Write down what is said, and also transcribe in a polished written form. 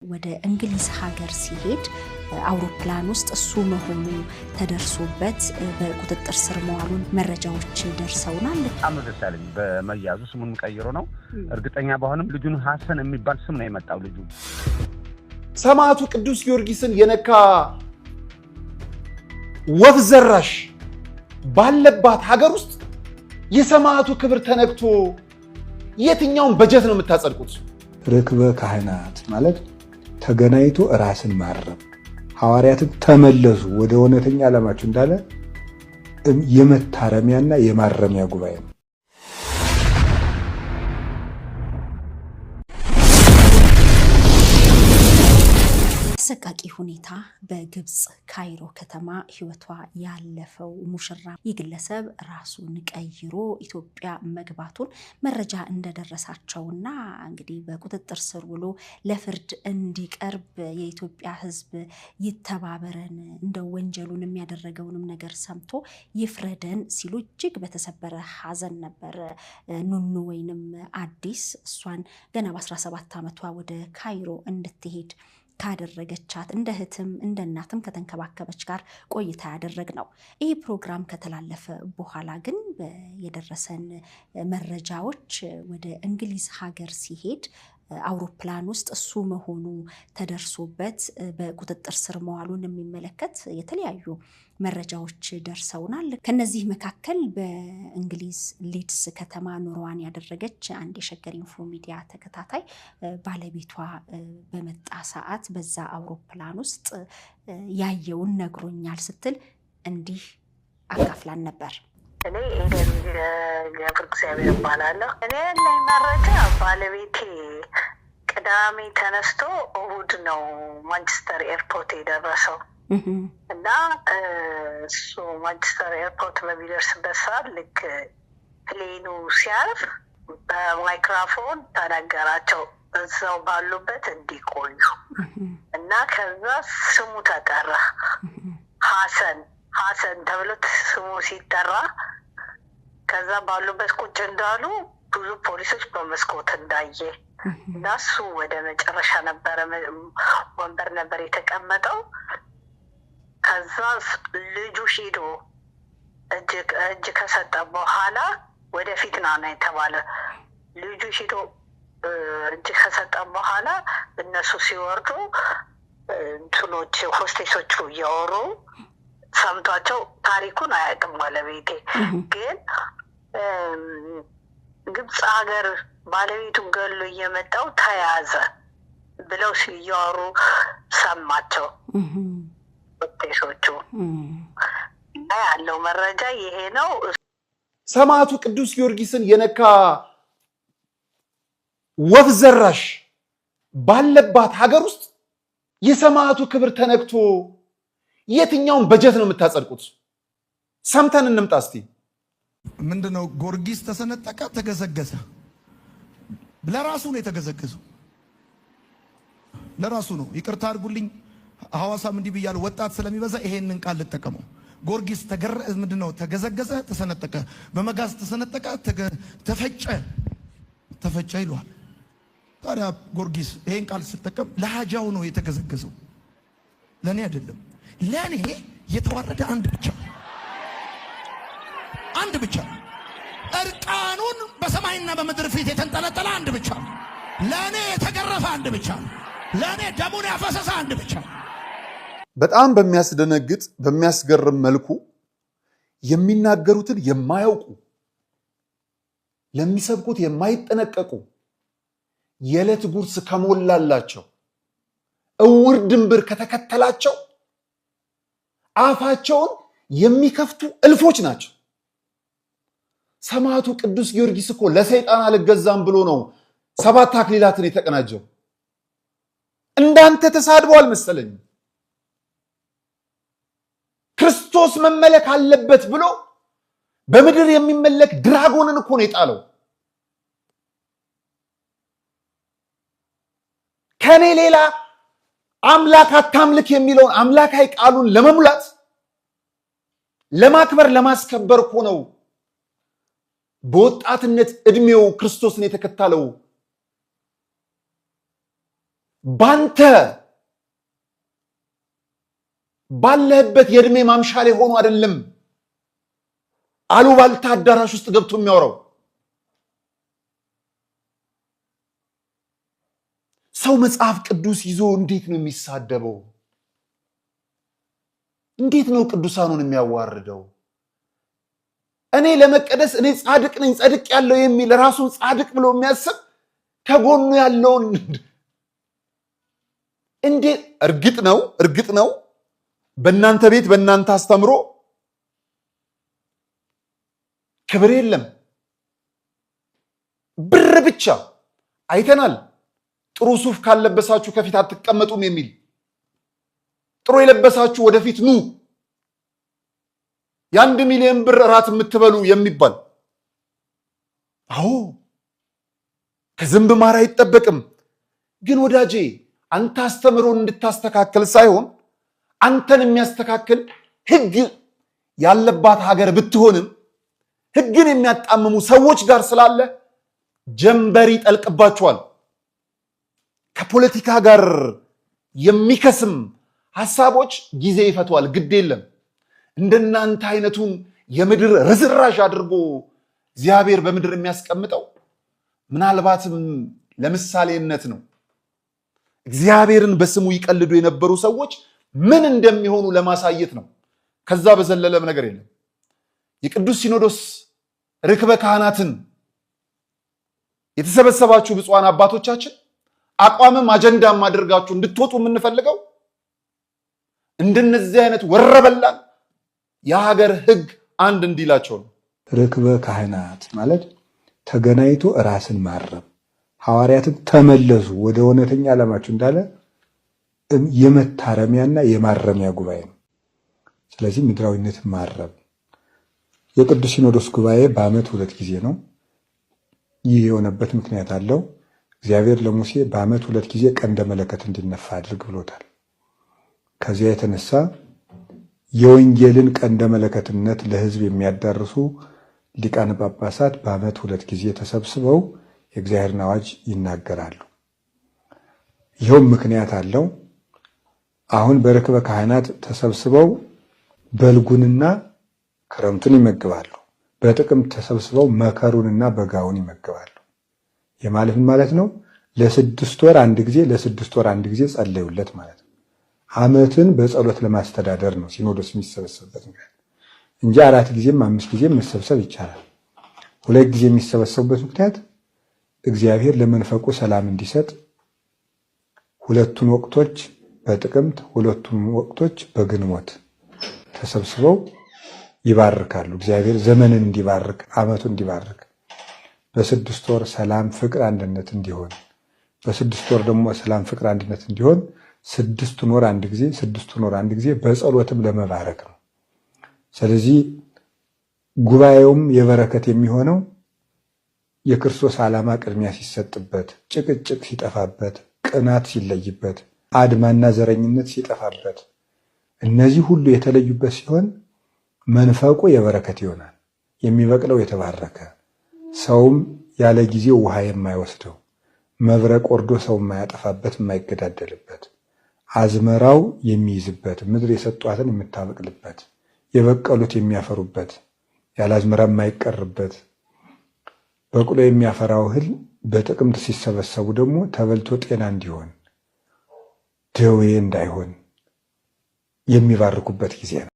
ወደ እንግሊዝ ሀገር ሲሄድ አውሮፕላን ውስጥ እሱ መሆኑ ተደርሶበት በቁጥጥር ስር መዋሉን መረጃዎች ደርሰውናል። አመዘሳለኝ በመያዙ ስሙን ቀይሮ ነው እርግጠኛ ባሆንም ልጁን ሐሰን የሚባል ስም ነው የመጣው። ልጁ ሰማዕቱ ቅዱስ ጊዮርጊስን የነካ ወፍ ዘራሽ ባለባት ሀገር ውስጥ የሰማዕቱ ክብር ተነክቶ የትኛውን በጀት ነው የምታጸድቁት? ርክበ ካህናት ማለት ተገናይቶ ራስን ማረም ሐዋርያትን ተመለሱ ወደ እውነተኛ ዓላማችሁ እንዳለ የመታረሚያና የማረሚያ ጉባኤ ነው። አሰቃቂ ሁኔታ በግብጽ ካይሮ ከተማ ህይወቷ ያለፈው ሙሽራ የግለሰብ ራሱን ቀይሮ ኢትዮጵያ መግባቱን መረጃ እንደደረሳቸውና እንግዲህ በቁጥጥር ስር ውሎ ለፍርድ እንዲቀርብ የኢትዮጵያ ሕዝብ ይተባበረን እንደው ወንጀሉን የሚያደረገውንም ነገር ሰምቶ ይፍረደን ሲሉ እጅግ በተሰበረ ሐዘን ነበር ኑኑ ወይንም አዲስ እሷን ገና በ17 ዓመቷ ወደ ካይሮ እንድትሄድ ካደረገቻት እንደ እህትም እንደ እናትም ከተንከባከበች ጋር ቆይታ ያደረግ ነው። ይህ ፕሮግራም ከተላለፈ በኋላ ግን የደረሰን መረጃዎች ወደ እንግሊዝ ሀገር ሲሄድ አውሮፕላን ውስጥ እሱ መሆኑ ተደርሶበት በቁጥጥር ስር መዋሉን የሚመለከት የተለያዩ መረጃዎች ደርሰውናል። ከነዚህ መካከል በእንግሊዝ ሊድስ ከተማ ኑሮዋን ያደረገች አንድ የሸገር ኢንፎ ሚዲያ ተከታታይ ባለቤቷ በመጣ ሰዓት በዛ አውሮፕላን ውስጥ ያየውን ነግሮኛል ስትል እንዲህ አካፍላን ነበር። እኔ ኤደን ገብረ እግዚአብሔር እባላለሁ። እኔ ያለኝ መረጃ ባለቤቴ ቅዳሜ ተነስቶ እሁድ ነው ማንቸስተር ኤርፖርት የደረሰው እና እሱ ማንቸስተር ኤርፖርት በሚደርስበት ሰዓት ልክ ፕሌኑ ሲያርፍ በማይክሮፎን ተነገራቸው እዛው ባሉበት እንዲቆዩ እና ከዛ ስሙ ተጠራ። ሐሰን ተብሎ ስሙ ሲጠራ ከዛ ባሉበት ቁጭ እንዳሉ ብዙ ፖሊሶች በመስኮት እንዳየ እና እሱ ወደ መጨረሻ ወንበር ነበር የተቀመጠው። ከዛ ልጁ ሄዶ እጅ ከሰጠ በኋላ ወደፊት ና የተባለ ልጁ ሄዶ እጅ ከሰጠ በኋላ እነሱ ሲወርዱ እንትኖች ሆስቴሶቹ እያወሩ ሰምቷቸው ታሪኩን አያውቅም ባለቤቴ። ግን ግብጽ ሀገር ባለቤቱን ገሎ እየመጣው ተያዘ ብለው ሲያወሩ ሰማቸው ሆስቴሶቹ። ያለው መረጃ ይሄ ነው። ሰማዕቱ ቅዱስ ጊዮርጊስን የነካ ወፍ ዘራሽ ባለባት ሀገር ውስጥ የሰማዕቱ ክብር ተነክቶ የትኛውን በጀት ነው የምታጸድቁት? ሰምተን እንምጣ እስቲ። ምንድነው? ጊዮርጊስ ተሰነጠቀ፣ ተገዘገዘ። ለራሱ ነው የተገዘገዘው፣ ለራሱ ነው። ይቅርታ አድርጉልኝ፣ ሐዋሳም እንዲህ ብያለሁ፣ ወጣት ስለሚበዛ ይሄንን ቃል ልጠቀመው። ጊዮርጊስ ምንድነው? ተገዘገዘ፣ ተሰነጠቀ፣ በመጋዝ ተሰነጠቀ፣ ተፈጨ ይሏል። ታዲያ ጊዮርጊስ ይሄን ቃል ሲጠቀም ለሃጃው ነው የተገዘገዘው፣ ለኔ አይደለም። ለኔ የተዋረደ አንድ ብቻ እርቃኑን በሰማይና በምድር ፊት የተንጠለጠለ አንድ ብቻ፣ ለኔ የተገረፈ አንድ ብቻ፣ ለኔ ደሙን ያፈሰሰ አንድ ብቻ። በጣም በሚያስደነግጥ በሚያስገርም መልኩ የሚናገሩትን የማያውቁ ለሚሰብኩት የማይጠነቀቁ የዕለት ጉርስ ከሞላላቸው እውር ድንብር ከተከተላቸው አፋቸውን የሚከፍቱ እልፎች ናቸው። ሰማዕቱ ቅዱስ ጊዮርጊስ እኮ ለሰይጣን አልገዛም ብሎ ነው 7 አክሊላትን የተቀናጀው። እንዳንተ ተሳድቦ አልመሰለኝም። ክርስቶስ መመለክ አለበት ብሎ በምድር የሚመለክ ድራጎንን እኮ ነው የጣለው። ከኔ ሌላ አምላክ አታምልክ የሚለውን አምላካዊ ቃሉን ለመሙላት ለማክበር ለማስከበር እኮ ነው በወጣትነት እድሜው ክርስቶስን የተከተለው። ባንተ ባለህበት የእድሜ ማምሻ ላይ ሆኖ አይደለም አሉባልታ አዳራሽ ውስጥ ገብቶ የሚያወራው። ሰው መጽሐፍ ቅዱስ ይዞ እንዴት ነው የሚሳደበው? እንዴት ነው ቅዱሳኑን የሚያዋርደው? እኔ ለመቀደስ እኔ ጻድቅ ነኝ ጻድቅ ያለው የሚል ራሱን ጻድቅ ብሎ የሚያስብ ከጎኑ ያለውን እንዴ! እርግጥ ነው በእናንተ ቤት በእናንተ አስተምሮ ክብር የለም፣ ብር ብቻ አይተናል። ጥሩ ሱፍ ካልለበሳችሁ ከፊት አትቀመጡም የሚል፣ ጥሩ የለበሳችሁ ወደፊት ኑ፣ የ1 ሚሊዮን ብር እራት የምትበሉ የሚባል። አዎ ከዝንብ ማር አይጠበቅም። ግን ወዳጄ አንተ አስተምሮን እንድታስተካከል ሳይሆን አንተን የሚያስተካክል ሕግ ያለባት ሀገር ብትሆንም ሕግን የሚያጣምሙ ሰዎች ጋር ስላለ ጀንበር ይጠልቅባቸዋል። ከፖለቲካ ጋር የሚከስም ሐሳቦች ጊዜ ይፈቷል። ግድ የለም እንደናንተ አይነቱን የምድር ርዝራዥ አድርጎ እግዚአብሔር በምድር የሚያስቀምጠው ምናልባትም ለምሳሌነት ነው። እግዚአብሔርን በስሙ ይቀልዱ የነበሩ ሰዎች ምን እንደሚሆኑ ለማሳየት ነው። ከዛ በዘለለም ነገር የለም። የቅዱስ ሲኖዶስ ርክበ ካህናትን የተሰበሰባችሁ ብፁዓን አባቶቻችን አቋምም አጀንዳም አድርጋችሁ እንድትወጡ የምንፈልገው እንደነዚህ አይነት ወረበላን የሀገር ሕግ አንድ እንዲላቸው ነው። ርክበ ካህናት ማለት ተገናኝቶ ራስን ማረም፣ ሐዋርያትን ተመለሱ ወደ እውነተኛ ዓላማችሁ እንዳለ የመታረሚያና የማረሚያ ጉባኤ ነው። ስለዚህ ምድራዊነትን ማረም የቅዱስ ሲኖዶስ ጉባኤ በዓመት 2 ጊዜ ነው። ይህ የሆነበት ምክንያት አለው። እግዚአብሔር ለሙሴ በዓመት 2 ጊዜ ቀንደ መለከት እንዲነፋ አድርግ ብሎታል። ከዚያ የተነሳ የወንጌልን ቀንደ መለከትነት ለሕዝብ የሚያዳርሱ ሊቃነ ጳጳሳት በዓመት 2 ጊዜ ተሰብስበው የእግዚአብሔርን አዋጅ ይናገራሉ። ይኸውም ምክንያት አለው። አሁን በርክበ ካህናት ተሰብስበው በልጉንና ክረምቱን ይመግባሉ። በጥቅምት ተሰብስበው መከሩንና በጋውን ይመግባሉ። የማለፍን ማለት ነው። ለ6 ወር አንድ ጊዜ ለ6 ወር አንድ ጊዜ ጸለዩለት ማለት ነው። ዓመትን በጸሎት ለማስተዳደር ነው ሲኖዶስ የሚሰበሰብበት ምክንያት እንጂ 4 ጊዜም 5 ጊዜም መሰብሰብ ይቻላል። 2 ጊዜ የሚሰበሰቡበት ምክንያት እግዚአብሔር ለመንፈቁ ሰላም እንዲሰጥ 2ቱን ወቅቶች በጥቅምት 2ቱን ወቅቶች በግንቦት ተሰብስበው ይባርካሉ። እግዚአብሔር ዘመንን እንዲባርክ ዓመቱን እንዲባርክ በ6 ወር ሰላም፣ ፍቅር፣ አንድነት እንዲሆን በ6 ወር ደግሞ ሰላም፣ ፍቅር፣ አንድነት እንዲሆን 6ቱን ወር አንድ ጊዜ 6ቱን ወር አንድ ጊዜ በጸሎትም ለመባረክ ነው። ስለዚህ ጉባኤውም የበረከት የሚሆነው የክርስቶስ ዓላማ ቅድሚያ ሲሰጥበት፣ ጭቅጭቅ ሲጠፋበት፣ ቅናት ሲለይበት፣ አድማና ዘረኝነት ሲጠፋበት፣ እነዚህ ሁሉ የተለዩበት ሲሆን መንፈቁ የበረከት ይሆናል። የሚበቅለው የተባረከ ሰውም ያለ ጊዜው ውሃ የማይወስደው መብረቅ ወርዶ ሰው የማያጠፋበት የማይገዳደልበት አዝመራው የሚይዝበት ምድር የሰጧትን የምታበቅልበት የበቀሉት የሚያፈሩበት ያለ አዝመራ የማይቀርበት በቅሎ የሚያፈራው እህል በጥቅምት ሲሰበሰቡ ደግሞ ተበልቶ ጤና እንዲሆን ደዌ እንዳይሆን የሚባርኩበት ጊዜ ነው።